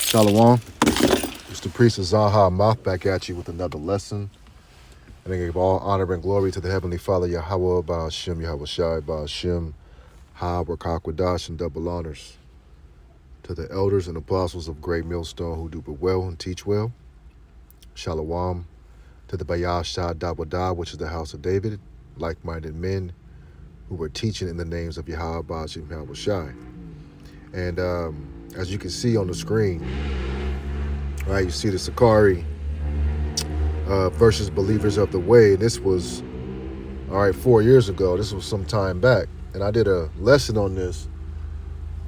Shalom. It's the priest Azan Ha Ahmath back at you with another lesson. And I give all honor and glory to the Heavenly Father, Yahweh, Ba'ashem, Yahweh Shai, Ba'ashem, Ha, Rakakwadash, and double honors to the elders and apostles of Great Millstone who do but well and teach well. Shalom to the Bayah Shah Dawadah, which is the house of David, like-minded men who were teaching in the names of Yahweh, Ba'ashem, Yahweh Shai. And as you can see on the screen, right, you see the Sakari versus Believers of the Way. This was, 4 years ago. This was some time back. And I did a lesson on this,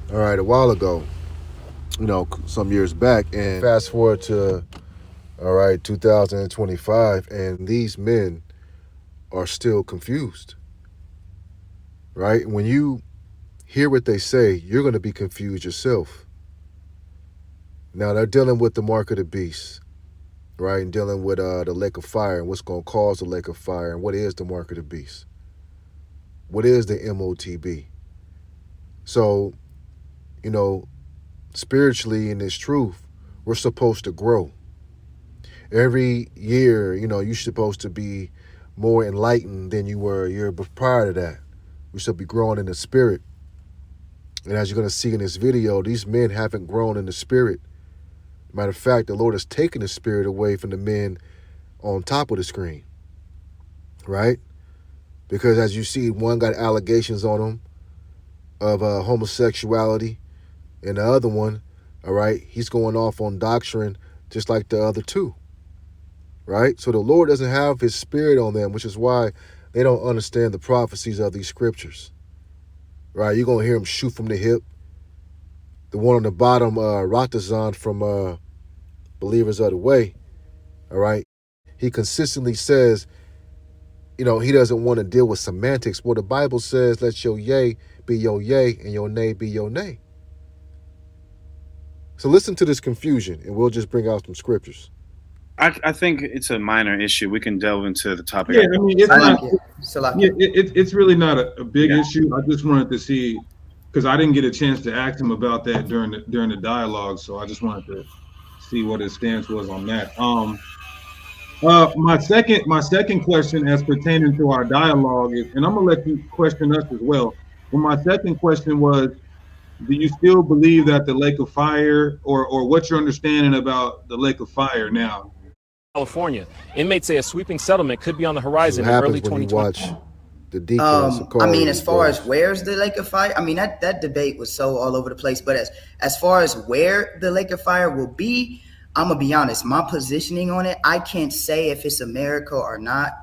a while ago, some years back. And fast forward to, 2025, and these men are still confused, right? When you hear what they say, you're going to be confused yourself. Now, they're dealing with the mark of the beast, right, and dealing with the lake of fire and what's going to cause the lake of fire and what is the mark of the beast. What is the MOTB? So, spiritually in this truth, we're supposed to grow. Every year, you're supposed to be more enlightened than you were a year prior to that. We should be growing in the spirit. And as you're going to see in this video, these men haven't grown in the spirit. Matter of fact, the Lord has taken the spirit away from the men on top of the screen, right? Because as you see, one got allegations on him of homosexuality, and the other one, he's going off on doctrine just like the other two, right? So the Lord doesn't have his spirit on them, which is why they don't understand the prophecies of these scriptures, right? You're going to hear them shoot from the hip. The one on the bottom, Ratazan from Believers of the Way, he consistently says, he doesn't want to deal with semantics. Well, the Bible says, let your yea be your yea and your nay be your nay. So listen to this confusion, and we'll just bring out some scriptures. I think it's a minor issue. We can delve into the topic. Yeah, I mean, it's really not a big issue. I just wanted to see, because I didn't get a chance to ask him about that during the dialogue, so I just wanted to see what his stance was on that. My second question, as pertaining to our dialogue, is, and I'm gonna let you question us as well. But my second question was, do you still believe that the lake of fire, or what's your understanding about the lake of fire now? California, inmates say a sweeping settlement could be on the horizon in early 2020. The deacon, as far as where's the lake of fire, that debate was so all over the place. But as far as where the lake of fire will be, I'm gonna be honest. My positioning on it, I can't say if it's America or not.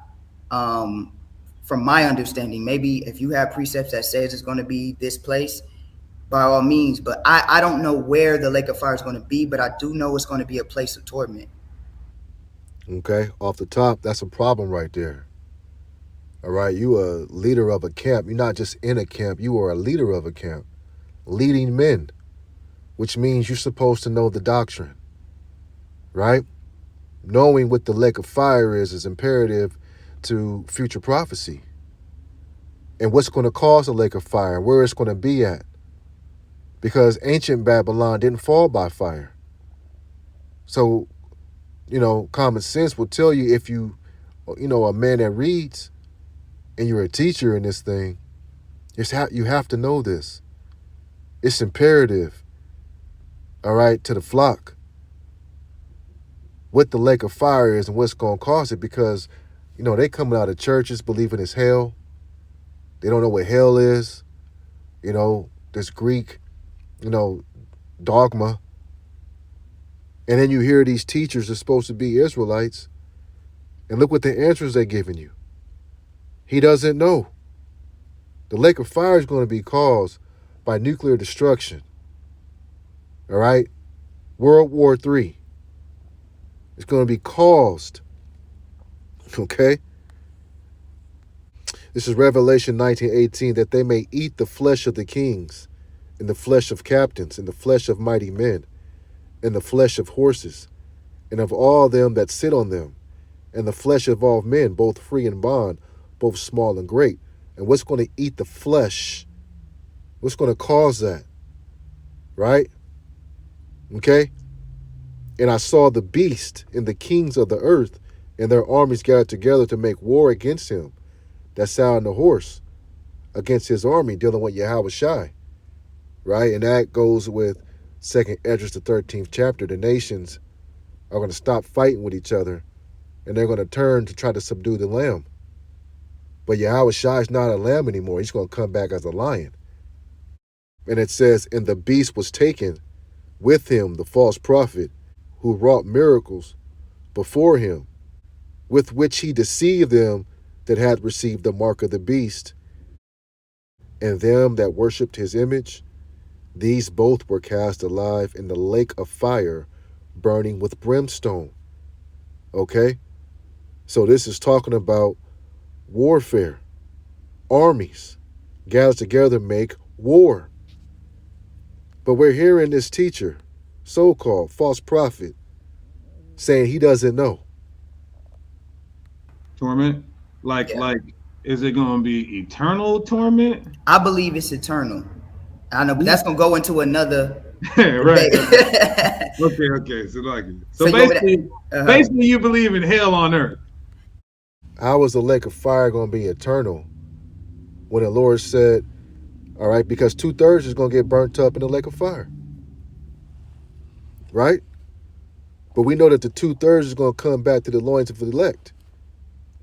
From my understanding, maybe if you have precepts that says it's going to be this place, by all means. But I don't know where the lake of fire is going to be, but I do know it's going to be a place of torment. Okay, off the top, that's a problem right there. All right, you are a leader of a camp. You're not just in a camp. You are a leader of a camp, leading men, which means you're supposed to know the doctrine, right? Knowing what the lake of fire is imperative to future prophecy and what's going to cause the lake of fire and where it's going to be at. Because ancient Babylon didn't fall by fire. So, common sense will tell you, if you, a man that reads and you're a teacher in this thing, you have to know this. It's imperative, to the flock, what the lake of fire is and what's going to cause it, because, they coming out of churches believing it's hell. They don't know what hell is. This Greek, dogma. And then you hear these teachers are supposed to be Israelites, and look what the answers they're giving you. He doesn't know. The lake of fire is going to be caused by nuclear destruction. All right? World War III. It's going to be caused. Okay? This is Revelation 19:18, that they may eat the flesh of the kings, and the flesh of captains, and the flesh of mighty men, and the flesh of horses, and of all them that sit on them, and the flesh of all men, both free and bond, both small and great. And what's going to eat the flesh? What's going to cause that? Right? Okay? And I saw the beast and the kings of the earth and their armies gathered together to make war against him that sat on the horse, against his army, dealing with Yahweh Shai. Right? And that goes with 2nd Esdras, the 13th chapter. The nations are going to stop fighting with each other, and they're going to turn to try to subdue the lamb. But Yahweh Shai is not a lamb anymore. He's going to come back as a lion. And it says, and the beast was taken, with him the false prophet, who wrought miracles before him, with which he deceived them that had received the mark of the beast, and them that worshipped his image. These both were cast alive in the lake of fire, burning with brimstone. Okay? So this is talking about warfare. Armies gathered together make war. But we're hearing this teacher, so-called false prophet, saying he doesn't know. Torment? Like, is it going to be eternal torment? I believe it's eternal. I know, but that's gonna go into another. Right. Okay. So basically, you believe in hell on earth. How is the lake of fire going to be eternal when the Lord said, all right, because 2/3 is going to get burnt up in the lake of fire, right? But we know that the 2/3 is going to come back to the loins of the elect.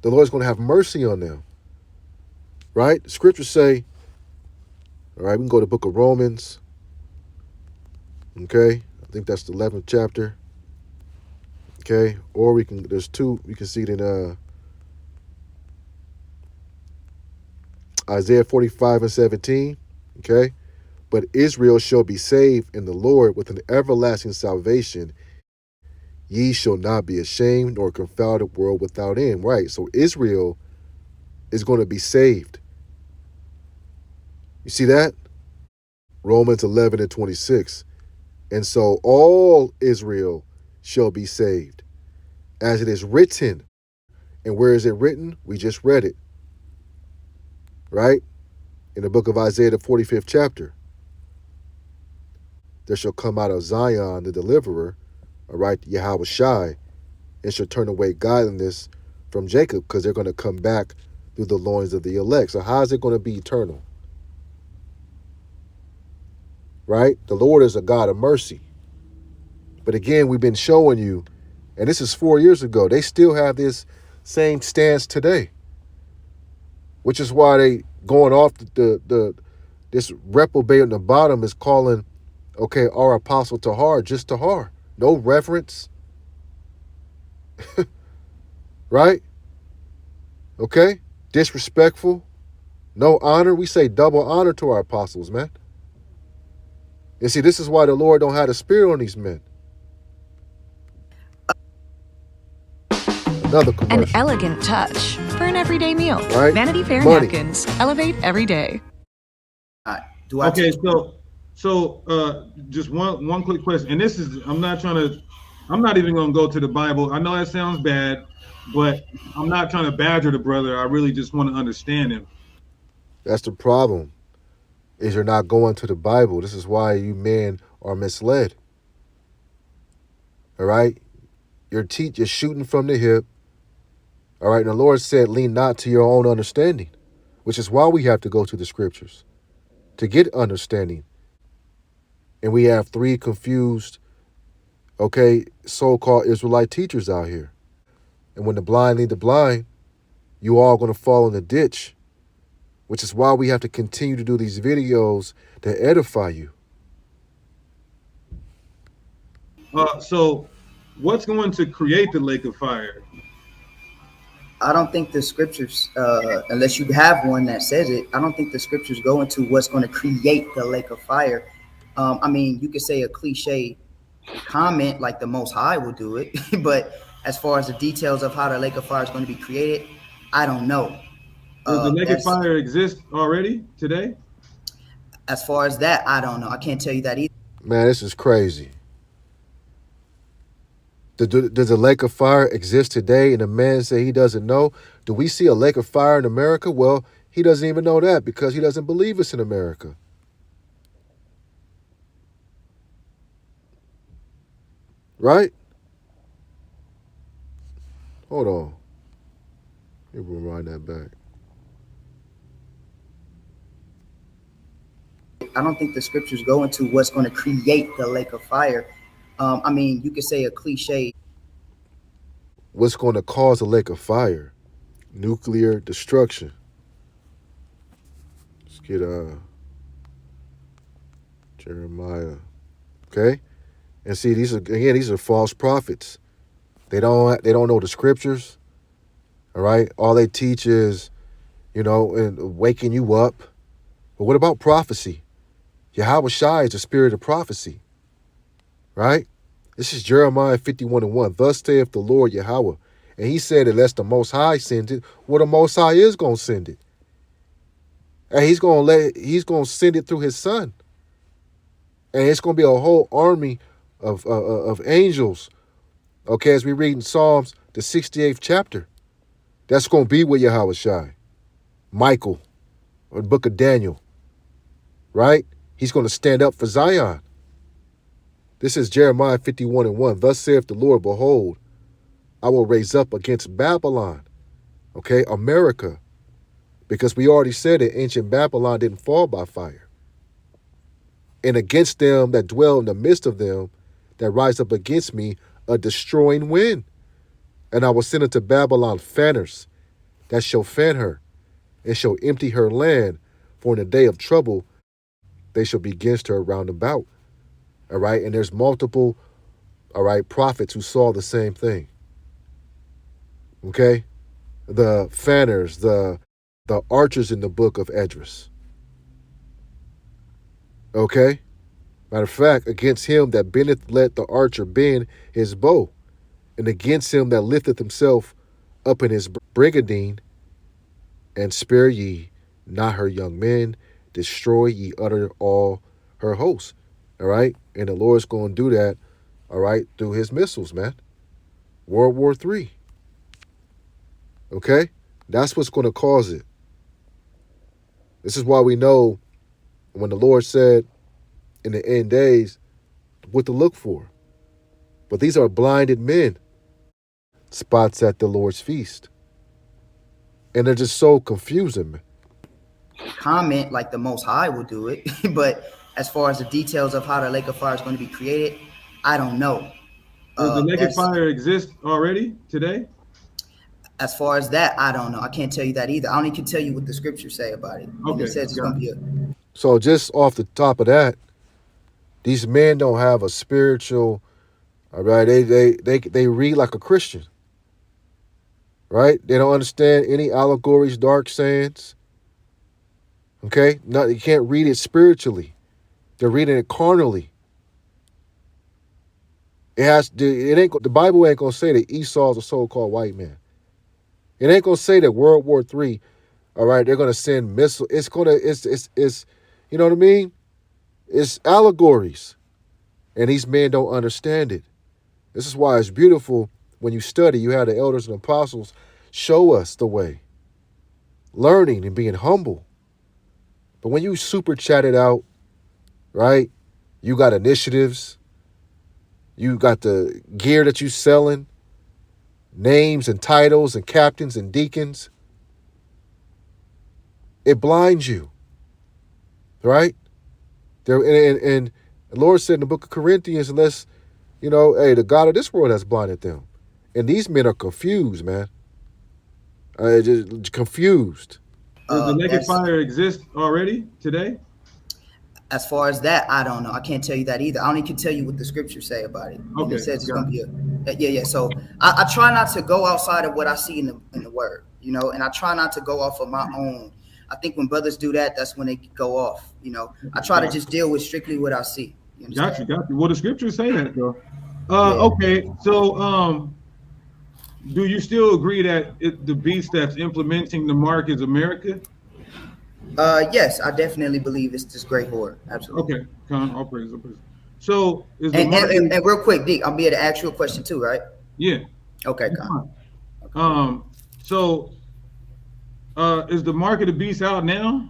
The Lord's going to have mercy on them, right? The scriptures say, all right, we can go to the book of Romans. Okay, I think that's the 11th chapter. Okay, or we can, there's two, you can see it in Isaiah 45:17. Okay, but Israel shall be saved in the Lord with an everlasting salvation. Ye shall not be ashamed nor confounded, world without end. Right, so Israel is going to be saved. You see that? Romans 11:26. And so all Israel shall be saved, as it is written. And where is it written? We just read it. Right? In the book of Isaiah, the 45th chapter. There shall come out of Zion the deliverer, all right, Yahweh Shai, and shall turn away godliness from Jacob, because they're going to come back through the loins of the elect. So how is it going to be eternal? Right? The Lord is a God of mercy. But again, we've been showing you, and this is 4 years ago, they still have this same stance today, which is why they going off this reprobate on the bottom is calling, okay, our apostle Tahar just Tahar. No reverence. Right? Okay? Disrespectful. No honor. We say double honor to our apostles, man. And see, this is why the Lord don't have the spirit on these men. Another commercial. An elegant touch for an everyday meal. Right? Vanity Fair Money. napkins. Elevate every day. Okay, so just one quick question, and this is, I'm not even going to go to the Bible. I know that sounds bad, but I'm not trying to badger the brother. I really just want to understand him. That's the problem, is you're not going to the Bible. This is why you men are misled. All right? You're shooting from the hip. All right? And the Lord said, lean not to your own understanding, which is why we have to go to the scriptures to get understanding. And we have 3 confused, okay, so-called Israelite teachers out here. And when the blind lead the blind, you all going to fall in the ditch, which is why we have to continue to do these videos to edify you. So what's going to create the lake of fire? I don't think the scriptures, unless you have one that says it, I don't think the scriptures go into what's going to create the lake of fire. I mean, you could say a cliche comment like the Most High will do it, but as far as the details of how the lake of fire is going to be created, I don't know. Does the lake of fire exist already today? As far as that, I don't know. I can't tell you that either. Man, this is crazy. Does a lake of fire exist today? And the man say he doesn't know. Do we see a lake of fire in America? Well, he doesn't even know that because he doesn't believe it's in America. Right? Hold on. Let me rewind that back. I don't think the scriptures go into what's going to create the lake of fire. I mean, you could say a cliche. What's going to cause a lake of fire? Nuclear destruction. Let's get Jeremiah. Okay? And see, these are false prophets. They don't know the scriptures. All right? All they teach is, and waking you up. But what about prophecy? Yahweh Shai is the spirit of prophecy. Right? This is Jeremiah 51:1. Thus saith the Lord Yahweh. And he said, unless the Most High sends it, well, the Most High is going to send it. And he's going to send it through his son. And it's going to be a whole army of angels. Okay, as we read in Psalms, the 68th chapter. That's going to be with Yahweh Shai. Michael, or the book of Daniel. Right? He's going to stand up for Zion. This is Jeremiah 51:1. Thus saith the Lord, behold, I will raise up against Babylon, okay, America, because we already said that ancient Babylon didn't fall by fire. And against them that dwell in the midst of them that rise up against me, a destroying wind. And I will send unto Babylon fanners that shall fan her and shall empty her land, for in the day of trouble they shall be against her round about. All right, and there's multiple, all right, prophets who saw the same thing. Okay, the fanners, the archers in the book of Esdras. Okay, matter of fact, against him that bendeth let the archer bend his bow, and against him that lifteth himself up in his brigandine, and spare ye not her young men, destroy ye utter all her hosts. All right, and the Lord's going to do that, all right, through his missiles, man. World War III. Okay? That's what's going to cause it. This is why we know when the Lord said in the end days what to look for. But these are blinded men, spots at the Lord's feast. And they're just so confusing. Comment like the Most High will do it. But as far as the details of how the lake of fire is going to be created, I don't know. Does the lake of fire exist already today? As far as that, I don't know. I can't tell you that either. I only can tell you what the scriptures say about it. Okay. It says it's going to be So just off the top of that, these men don't have a spiritual, all right, they read like a Christian. Right? They don't understand any allegories, dark sayings. Okay? No, you can't read it spiritually. They're reading it carnally. The Bible ain't gonna say that Esau's a so-called white man. It ain't gonna say that World War III, all right, they're gonna send missiles. It's you know what I mean? It's allegories. And these men don't understand it. This is why it's beautiful when you study, you have the elders and apostles show us the way. Learning and being humble. But when you super chat it out, right? You got initiatives. You got the gear that you selling, names and titles and captains and deacons. It blinds you, right? And the Lord said in the book of Corinthians, unless, the God of this world has blinded them. And these men are confused, man. Just confused. Does the lake of fire exist already today? As far as that, I don't know. I can't tell you that either. I only can tell you what the scriptures say about it. Okay. It says it's going to be yeah. So I try not to go outside of what I see in the word, and I try not to go off of my own. I think when brothers do that, that's when they go off. I try to just deal with strictly what I see. Got you. Well, the scriptures say that, though. Okay, so do you still agree that the beast that's implementing the mark is America? Yes, I definitely believe it's this great horde. Absolutely. Okay, all praise. So is the and real quick, Deke, I'll be able to ask you a question too, right? Yeah. Okay, Con. So is the mark of the beast out now?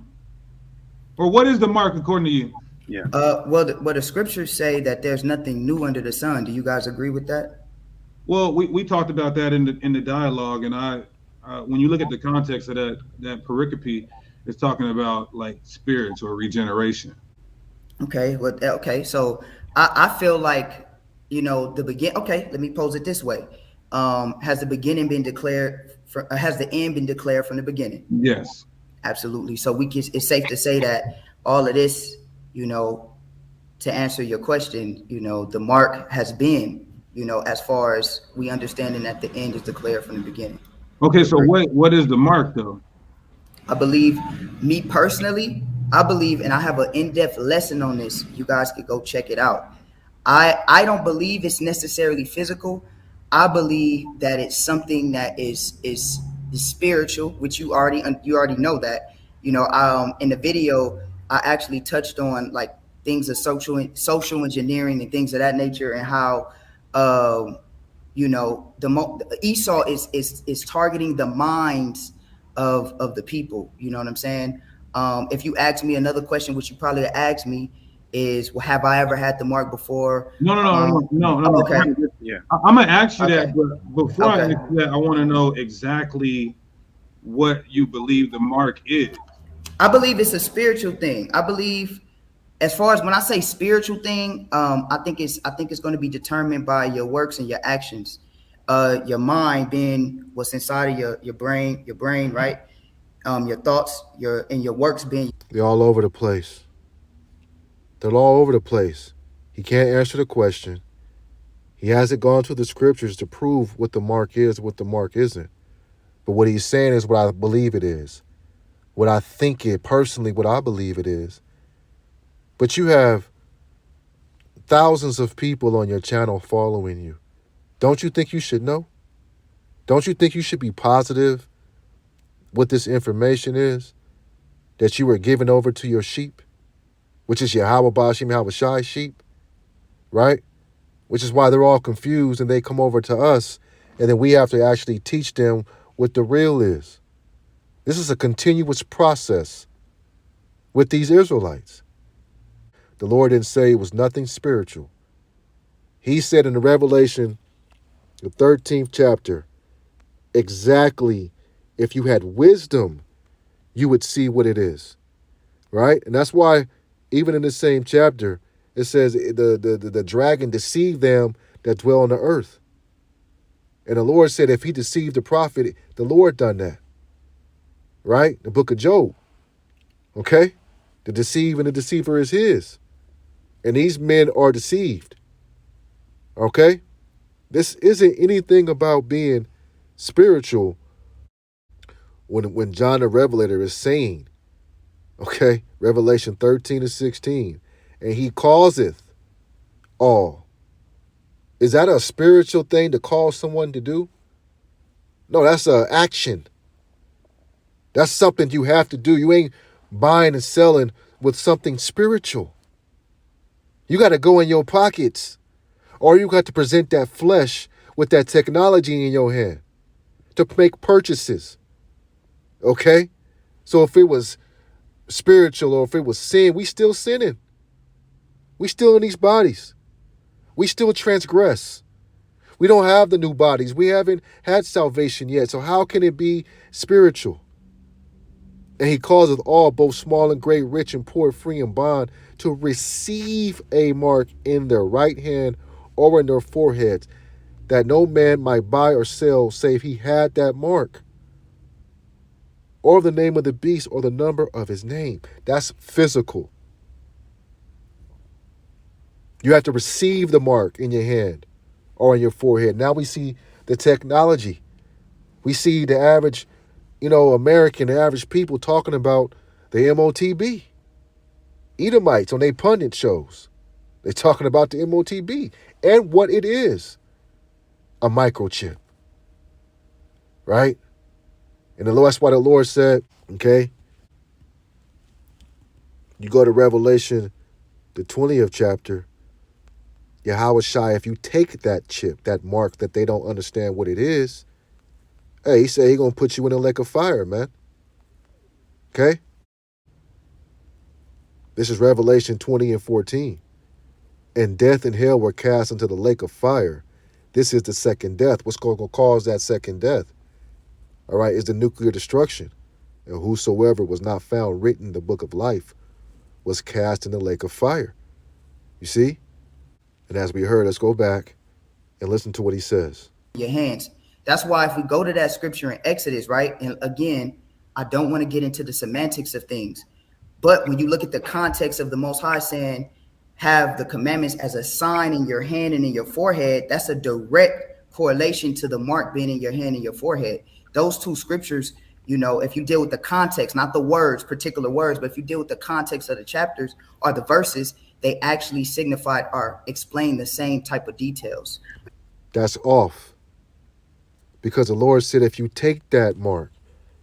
Or what is the mark according to you? Yeah. Well, the scriptures say that there's nothing new under the sun. Do you guys agree with that? Well, we talked about that in the dialogue, and when you look at the context of that pericope, it's talking about like spirits or regeneration. Okay, well, okay. So I feel like, the begin. Okay, let me pose it this way: has the beginning been declared? Has the end been declared from the beginning? Yes. Absolutely. So it's safe to say that all of this, to answer your question, the mark has been, as far as we understanding that the end is declared from the beginning. Okay, You so agree? what is the mark though? I believe, me personally, I believe, and I have an in-depth lesson on this. You guys could go check it out. I don't believe it's necessarily physical. I believe that it's something that is spiritual, which you already know that. In the video, I actually touched on like things of social engineering and things of that nature, and how Esau is targeting the minds of the people. You know what I'm saying? If you ask me another question, which you probably asked me, is, well, have I ever had the mark before? No, no, no, no, no, no, Oh, no. okay. Yeah. I'm gonna ask you Okay. that, but before I Okay. ask you that, I want to know exactly what you believe the mark is. I believe it's a spiritual thing. I believe, as far as when I say spiritual thing, I think it's going to be determined by your works and your actions. Your mind being what's inside of your brain, right? Your thoughts, your works being. They're all over the place. They're all over the place. He can't answer the question. He hasn't gone to the scriptures to prove what the mark is, what the mark isn't. But what he's saying is what I believe it is. What I think it, personally, what I believe it is. But you have thousands of people on your channel following you. Don't you think you should know? Don't you think you should be positive what this information is that you were giving over to your sheep, which is your Hawabashim Hawashai sheep, right? Which is why they're all confused and they come over to us, and then we have to actually teach them what the real is. This is a continuous process with these Israelites. The Lord didn't say it was nothing spiritual. He said in the Revelation, the 13th chapter, exactly, if you had wisdom, you would see what it is, right? And that's why even in the same chapter, it says the dragon deceived them that dwell on the earth. And the Lord said if he deceived the prophet, the Lord done that, right? The book of Job, okay? The deceive and the deceiver is his. And these men are deceived, okay? This isn't anything about being spiritual when John the Revelator is saying, okay, Revelation 13 and 16, and he causeth all. Is that a spiritual thing to cause someone to do? No, that's an action. That's something you have to do. You ain't buying and selling with something spiritual. You got to go in your pockets, or you got to present that flesh with that technology in your hand to make purchases. Okay? So if it was spiritual or if it was sin, we still sinning. We still in these bodies. We still transgress. We don't have the new bodies. We haven't had salvation yet. So how can it be spiritual? And he causeth all, both small and great, rich and poor, free and bond, to receive a mark in their right hand or in their foreheads, that no man might buy or sell save he had that mark, or the name of the beast, or the number of his name. That's physical. You have to receive the mark in your hand or in your forehead. Now we see the technology. We see the average, American, the average people talking about the MOTB. Edomites on their pundit shows. They're talking about the MOTB and what it is. A microchip. Right? And that's why the Lord said, okay, you go to Revelation, the 20th chapter, Yahweh Shai, if you take that chip, that mark that they don't understand what it is, hey, he said he's going to put you in a lake of fire, man. Okay? This is Revelation 20 and 14. And death and hell were cast into the lake of fire. This is the second death. What's going to cause that second death? All right, is the nuclear destruction. And whosoever was not found written in the book of life was cast in the lake of fire. You see? And as we heard, let's go back and listen to what he says. Your hands. That's why if we go to that scripture in Exodus, right? And again, I don't want to get into the semantics of things, but when you look at the context of the Most High saying, have the commandments as a sign in your hand and in your forehead, that's a direct correlation to the mark being in your hand and your forehead. Those two scriptures, you know, if you deal with the context, not the words, particular words, but if you deal with the context of the chapters or the verses, they actually signified or explain the same type of details. That's off. Because the Lord said, if you take that mark,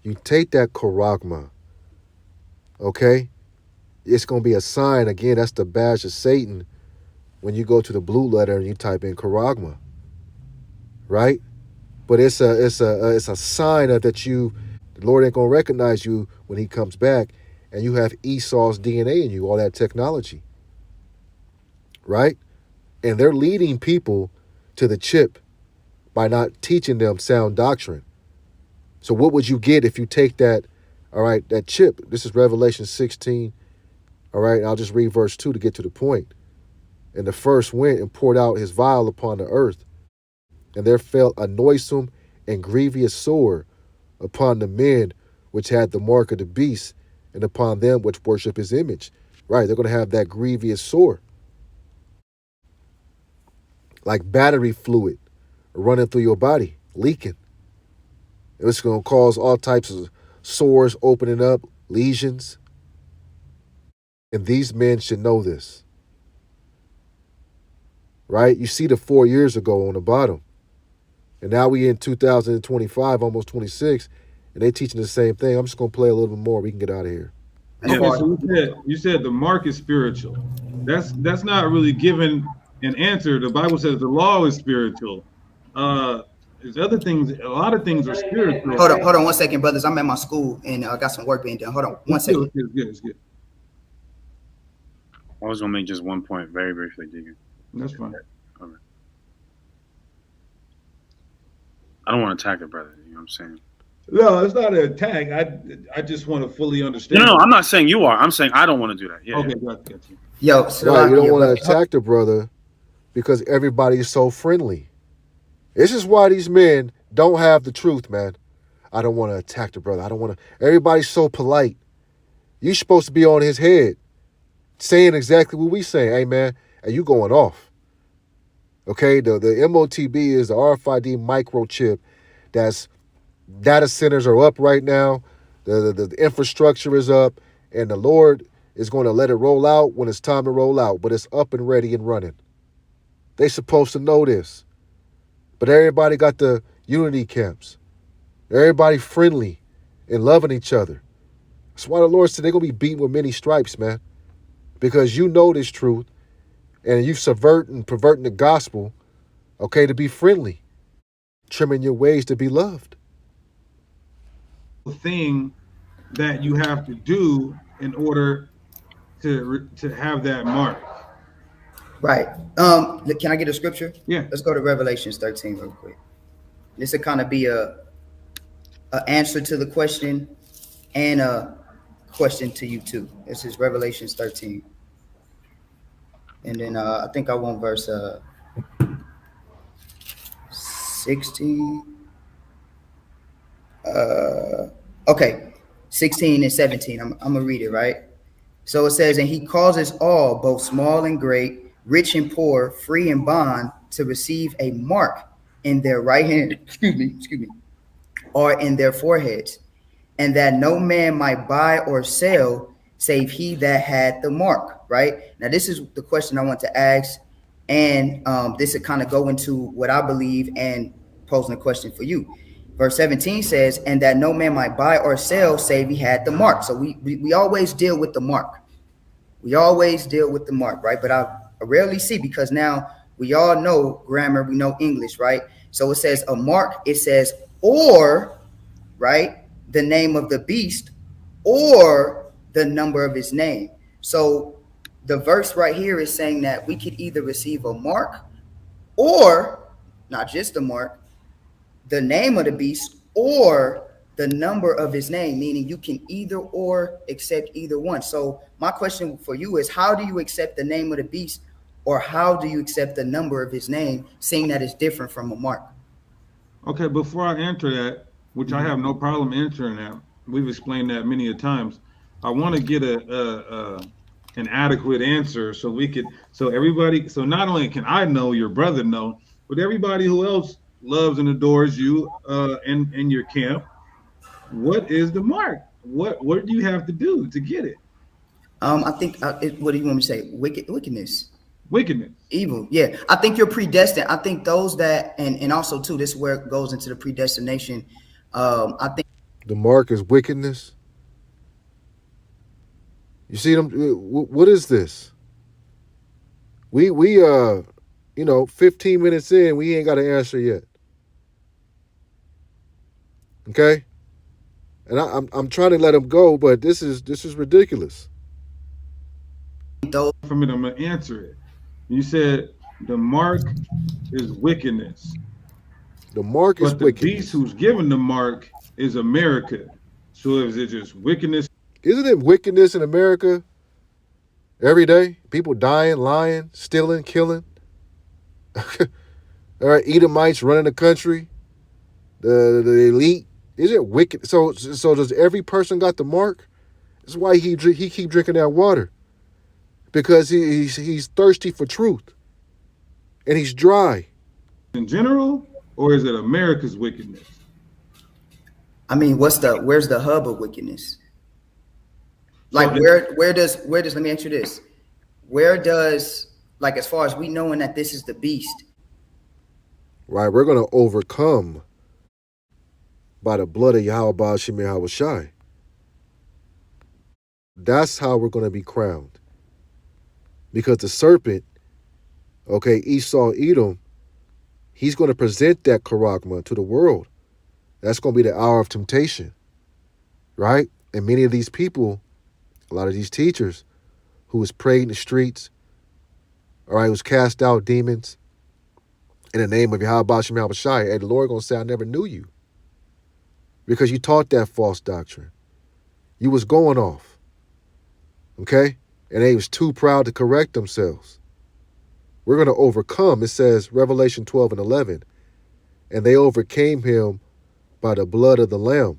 you take that charagma, okay, it's going to be a sign. Again, that's the badge of Satan when you go to the blue letter and you type in charagma, right? But it's a sign of that the Lord ain't going to recognize you when he comes back, and you have Esau's DNA in you, all that technology, right? And they're leading people to the chip by not teaching them sound doctrine. So what would you get if you take that, all right, that chip? This is Revelation 16, all right? I'll just read verse 2 to get to the point. And the first went and poured out his vial upon the earth, and there fell a noisome and grievous sore upon the men which had the mark of the beast, and upon them which worship his image. Right, they're going to have that grievous sore. Like battery fluid running through your body, leaking. It's going to cause all types of sores opening up, lesions. And these men should know this. Right? You see the 4 years ago on the bottom. And now we in 2025, almost 26, and they teaching the same thing. I'm just going to play a little bit more. We can get out of here. Okay, so you said the mark is spiritual. That's not really giving an answer. The Bible says the law is spiritual. There's other things. A lot of things are spiritual. Hold on 1 second, brothers. I'm at my school and I got some work being done. Hold on 1 second. It's good. I was gonna make just one point very briefly, Deacon. That's fine. Okay. I don't want to attack it, brother. You know what I'm saying? No, it's not an attack. I just want to fully understand. No, I'm not saying you are. I'm saying I don't want to do that. Yeah. Okay, gotcha. Yo, right, you don't want to attack the brother because everybody is so friendly. This is why these men don't have the truth, man. I don't want to attack the brother. I don't want to. Everybody's so polite. You're supposed to be on his head, saying exactly what we say. Hey, man, and you going off. Okay, the MOTB is the RFID microchip. That's data centers are up right now. The infrastructure is up, and the Lord is going to let it roll out when it's time to roll out. But it's up and ready and running. They supposed to know this. But everybody got the unity camps. Everybody friendly and loving each other. That's why the Lord said they're going to be beaten with many stripes, man. Because you know this truth and you subverting and perverting the gospel, okay, to be friendly. Trimming your ways to be loved. Thing that you have to do in order to have that mark. Right. Can I get a scripture? Yeah. Let's go to Revelation 13 real quick. This will kind of be a answer to the question and a question to you too. This is Revelation 13. And then I think I want verse 16. Okay, 16 and 17. I'm gonna read it, right? So it says, and he causes all, both small and great, rich and poor, free and bond, to receive a mark in their right hand, excuse me, or in their foreheads, and that no man might buy or sell save he that had the mark. Right now, this is the question I want to ask, and this would kind of go into what I believe and posing a question for you. Verse 17 says, and that no man might buy or sell save he had the mark. So we always deal with the mark. We always deal with the mark, right? But I rarely see, because now we all know grammar, we know English, right? So it says a mark, it says, or, right, the name of the beast, or the number of his name. So the verse right here is saying that we could either receive a mark or not just the mark, the name of the beast or the number of his name, meaning you can either or accept either one. So my question for you is, how do you accept the name of the beast, or how do you accept the number of his name, seeing that it's different from a mark? Okay, before I answer that, which I have no problem answering that, we've explained that many a times. I want to get an adequate answer so we could, so everybody, so not only can I know, your brother know, but everybody who else loves and adores you in your camp. What is the mark? What do you have to do to get it? I think. What do you want me to say? Wickedness. Wickedness. Evil. Yeah, I think you're predestined. I think those that, and also too, this is where it goes into the predestination. I think The mark is wickedness. You see them? What is this? We 15 minutes in, we ain't got an answer yet. Okay, and I'm trying to let him go, but this is ridiculous. those. For me, I'm gonna answer it. You said the mark is wickedness, The mark is but the beast wickedness. who's given the mark is America. So is it just wickedness? Isn't it wickedness in America every day? People dying, lying, stealing, killing. All right, Edomites running the country. The elite. Is it wicked? So does every person got the mark? That's why he keep drinking that water, because he's thirsty for truth, and he's dry. In general, or is it America's wickedness? I mean, where's the hub of wickedness? Like So where does let me answer this. Where does, like, as far as we knowing that this is the beast, Right, we're gonna overcome by the blood of Yahweh Shemir Hawashai. That's how we're gonna be crowned. Because the serpent, okay, Esau, Edom, he's gonna present that charagma to the world. That's gonna be the hour of temptation, right? And many of these people, a lot of these teachers, who was prayed in the streets, all right, who's cast out demons in the name of Yahweh Shemir Hawashai, hey, the Lord gonna say, I never knew you, because you taught that false doctrine. You was going off, okay? And they was too proud to correct themselves. We're going to overcome. It says, Revelation 12 and 11, and they overcame him by the blood of the Lamb.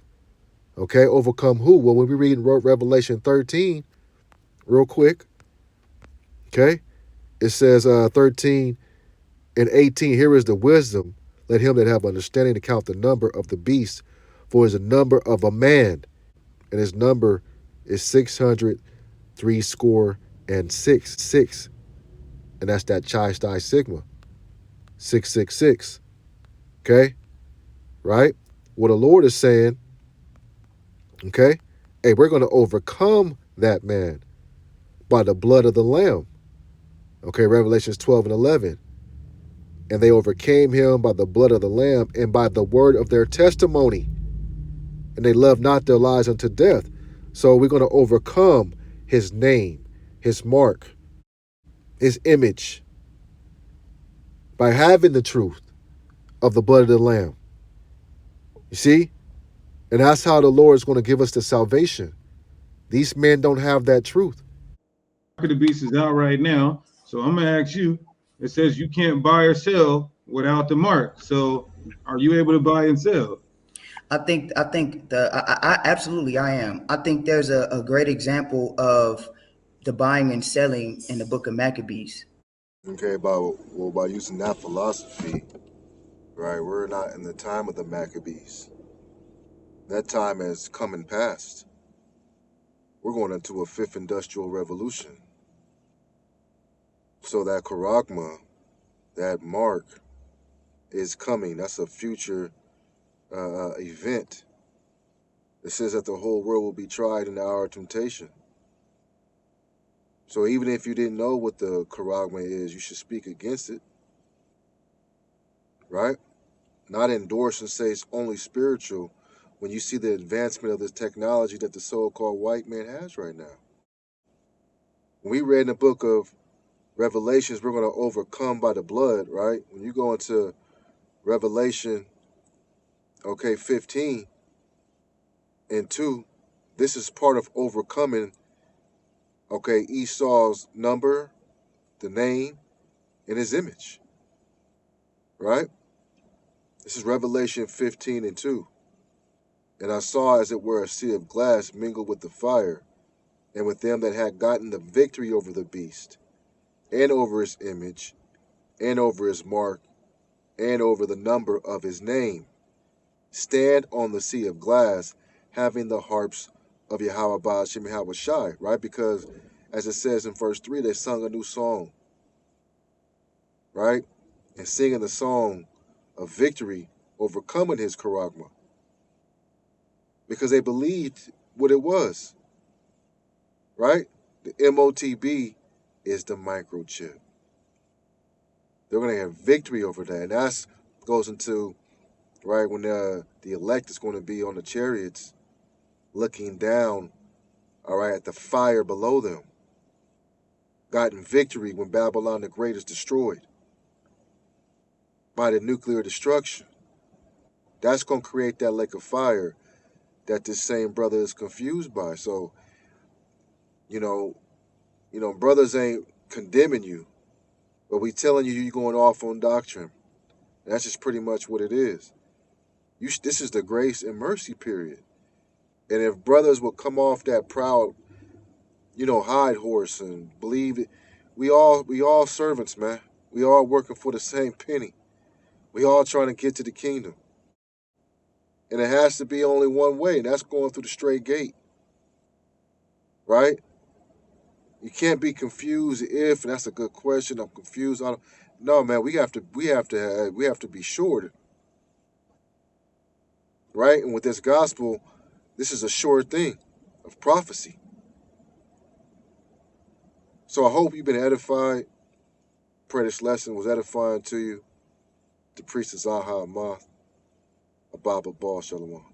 Okay, overcome who? Well, when we read Revelation 13, real quick, okay, it says 13 and 18, here is the wisdom. Let him that have understanding to count the number of the beast, for it is a number of a man, and his number is 666, and that's that Chi Stai Sigma, 666. Okay, right? What the Lord is saying, okay, hey, we're going to overcome that man by the blood of the Lamb. Okay, Revelations 12 and 11. And they overcame him by the blood of the Lamb and by the word of their testimony. And they loved not their lives unto death. So we're going to overcome his name, his mark, his image, by having the truth of the blood of the Lamb. You see? And that's how the Lord is going to give us the salvation. These men don't have that truth. The beast is out right now. So I'm gonna ask you. It says you can't buy or sell without the mark. So are you able to buy and sell? I absolutely I am. I think there's a great example of the buying and selling in the book of Maccabees. Okay, by using that philosophy, right, we're not in the time of the Maccabees. That time has come and passed. We're going into a fifth industrial revolution. So that charagma, that mark, is coming. That's a future event. It says that the whole world will be tried in the hour of temptation. So even if you didn't know what the charagma is, you should speak against it, right? Not endorse and say it's only spiritual when you see the advancement of this technology that the so-called white man has right now. When we read in the book of Revelations, we're going to overcome by the blood, right? When you go into Revelation, okay, 15 and 2. This is part of overcoming, okay, Esau's number, the name, and his image, right? This is Revelation 15 and 2. And I saw as it were a sea of glass mingled with the fire, and with them that had gotten the victory over the beast, and over his image, and over his mark, and over the number of his name, stand on the sea of glass, having the harps of Yahweh Ba'ashem Yahweh Shai, right? Because as it says in verse 3, they sung a new song, right? And singing the song of victory, overcoming his charagma. Because they believed what it was, right? The MOTB is the microchip. They're going to have victory over that. And that goes into, right, when the elect is going to be on the chariots looking down, all right, at the fire below them. Gotten victory when Babylon the Great is destroyed by the nuclear destruction. That's going to create that lake of fire that this same brother is confused by. So, brothers ain't condemning you, but we telling you you're going off on doctrine. And that's just pretty much what it is. This is the grace and mercy period. And if brothers will come off that proud, hide horse and believe it, we all servants, man. We all working for the same penny. We all trying to get to the kingdom. And it has to be only one way, and that's going through the straight gate. Right? You can't be confused if, and that's a good question. I'm confused. No, man, we have to be sure. Right? And with this gospel, this is a sure thing of prophecy. So I hope you've been edified. Pray this lesson was edifying to you. The priest Azan Ha Ahmath, Abba Ball Shalom.